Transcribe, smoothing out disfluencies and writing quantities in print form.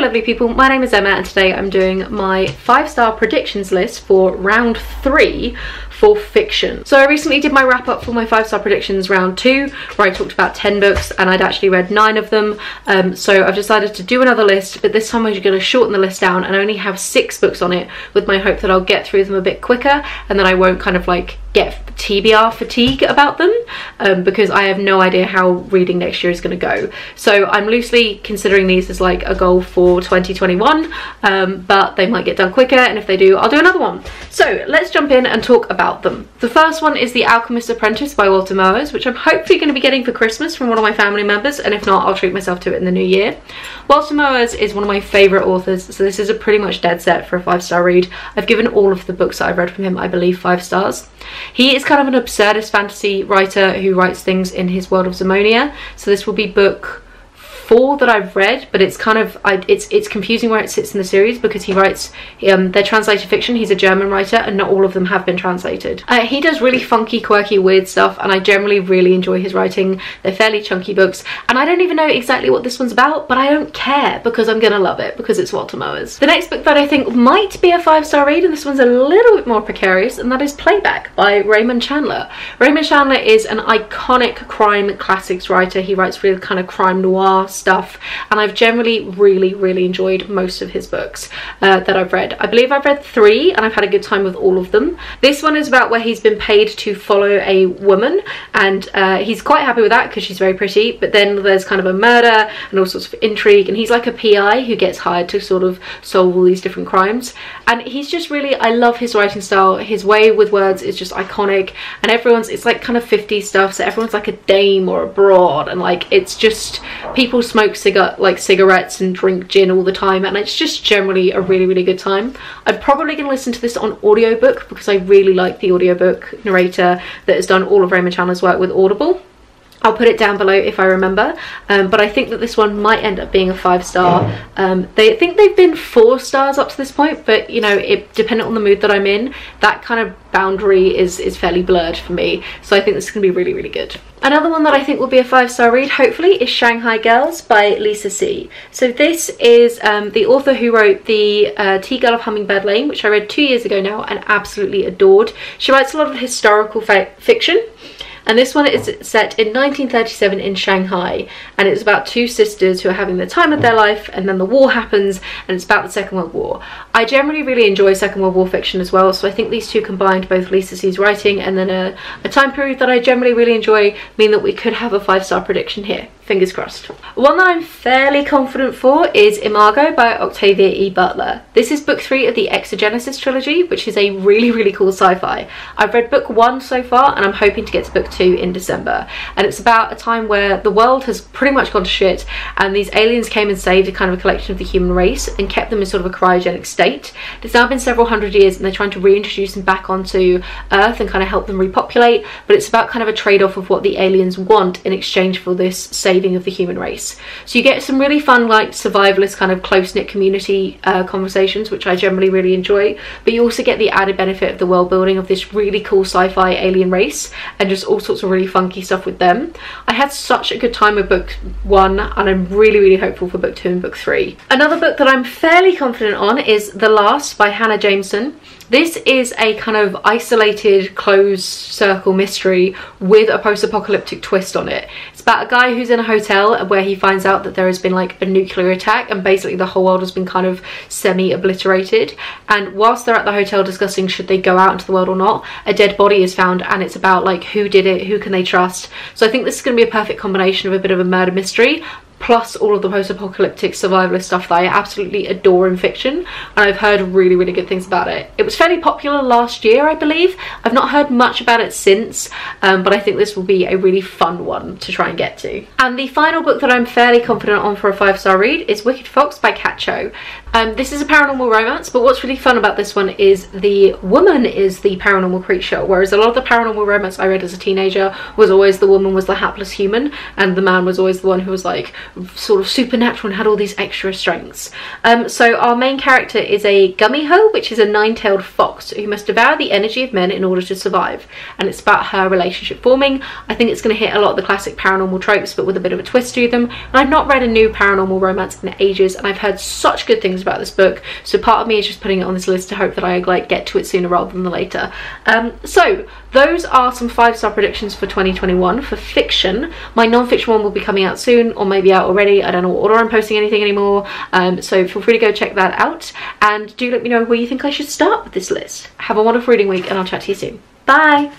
Hello lovely people, my name is Emma and today I'm doing my 5-star predictions list for round 3 for fiction. So I recently did my wrap up for my 5-star predictions round 2 where I talked about 10 books and I'd actually read 9 of them. So I've decided to do another list, but this time I'm going to shorten the list down and only have 6 books on it, with my hope that I'll get through them a bit quicker and then I won't kind of like get TBR fatigue about them, because I have no idea how reading next year is going to go. So I'm loosely considering these as like a goal for 2021, but they might get done quicker, and if they do I'll do another one. So let's jump in and talk about them. The first one is The Alchemist Apprentice by Walter Moers, which I'm hopefully going to be getting for Christmas from one of my family members, and if not I'll treat myself to it in the new year. Walter Moers is one of my favourite authors, so this is a pretty much dead set for a 5-star read. I've given all of the books that I've read from him, I believe, 5 stars. He is kind of an absurdist fantasy writer who writes things in his world of Zamonia, so this will be book 4 that I've read, but it's kind of it's confusing where it sits in the series because he writes they're translated fiction. He's a German writer and not all of them have been translated. He does really funky, quirky, weird stuff, and I generally really enjoy his writing. They're fairly chunky books, and I don't even know exactly what this one's about, but I don't care because I'm gonna love it because it's Walter Moers. The next book that I think might be a 5-star read, and this one's a little bit more precarious, and that is Playback by Raymond Chandler. Raymond Chandler is an iconic crime classics writer. He writes real kind of crime noir stuff, and I've generally really enjoyed most of his books that I've read. I believe I've read 3 and I've had a good time with all of them. This one is about where he's been paid to follow a woman, and he's quite happy with that because she's very pretty, but then there's kind of a murder and all sorts of intrigue, and he's like a PI who gets hired to sort of solve all these different crimes, and he's just really, I love his writing style. His way with words is just iconic, and it's like kind of 50s stuff, so everyone's like a dame or a broad, and like it's just people smoke cigarettes and drink gin all the time, and it's just generally a really good time. I'm probably going to listen to this on audiobook because I really like the audiobook narrator that has done all of Raymond Chandler's work with Audible. I'll put it down below if I remember, but I think that this one might end up being a 5-star. They think they've been 4 stars up to this point, but you know, depending on the mood that I'm in, that kind of boundary is fairly blurred for me, so I think this is going to be really good. Another one that I think will be a 5-star read, hopefully, is Shanghai Girls by Lisa C. So this is the author who wrote the Tea Girl of Hummingbird Lane, which I read 2 years ago now and absolutely adored. She writes a lot of historical fiction, and this one is set in 1937 in Shanghai, and it's about 2 sisters who are having the time of their life, and then the war happens, and it's about the Second World War. I generally really enjoy Second World War fiction as well, so I think these two combined, both Lisa C's writing and then a time period that I generally really enjoy, mean that we could have a 5-star prediction here. Fingers crossed. One that I'm fairly confident for is Imago by Octavia E. Butler. This is book 3 of the Exogenesis trilogy, which is a really cool sci-fi. I've read book 1 so far, and I'm hoping to get to book 2 in December. And it's about a time where the world has pretty much gone to shit, and these aliens came and saved a kind of a collection of the human race and kept them in sort of a cryogenic state. It's now been several hundred years, and they're trying to reintroduce them back onto Earth and kind of help them repopulate, but it's about kind of a trade-off of what the aliens want in exchange for this saving of the human race. So you get some really fun, like, survivalist kind of close-knit community conversations, which I generally really enjoy, but you also get the added benefit of the world building of this really cool sci-fi alien race and just all sorts of really funky stuff with them. I had such a good time with book 1, and I'm really hopeful for book 2 and book 3. Another book that I'm fairly confident on is The Last by Hanna, Jameson. This is a kind of isolated, closed circle mystery with a post-apocalyptic twist on it. It's about a guy who's in a hotel where he finds out that there has been like a nuclear attack, and basically the whole world has been kind of semi-obliterated. And whilst they're at the hotel discussing should they go out into the world or not, a dead body is found, and it's about like who did it, who can they trust. So I think this is going to be a perfect combination of a bit of a murder mystery plus all of the post-apocalyptic survivalist stuff that I absolutely adore in fiction, and I've heard really good things about it. It was fairly popular last year, I believe. I've not heard much about it since, but I think this will be a really fun one to try and get to. And the final book that I'm fairly confident on for a 5-star read is Wicked Fox by Kat Cho. This is a paranormal romance, but what's really fun about this one is the woman is the paranormal creature, whereas a lot of the paranormal romance I read as a teenager was always the woman was the hapless human and the man was always the one who was like sort of supernatural and had all these extra strengths. So our main character is a Gumiho, which is a nine-tailed fox who must devour the energy of men in order to survive, and it's about her relationship forming. I think it's going to hit a lot of the classic paranormal tropes, but with a bit of a twist to them. And I've not read a new paranormal romance in ages, and I've heard such good things about this book, so part of me is just putting it on this list to hope that I like get to it sooner rather than later. So those are some 5-star predictions for 2021 for fiction. My non-fiction one will be coming out soon, or maybe out already. I don't know what order I'm posting anything anymore, so feel free to go check that out, and do let me know where you think I should start with this list. Have a wonderful reading week, and I'll chat to you soon. Bye!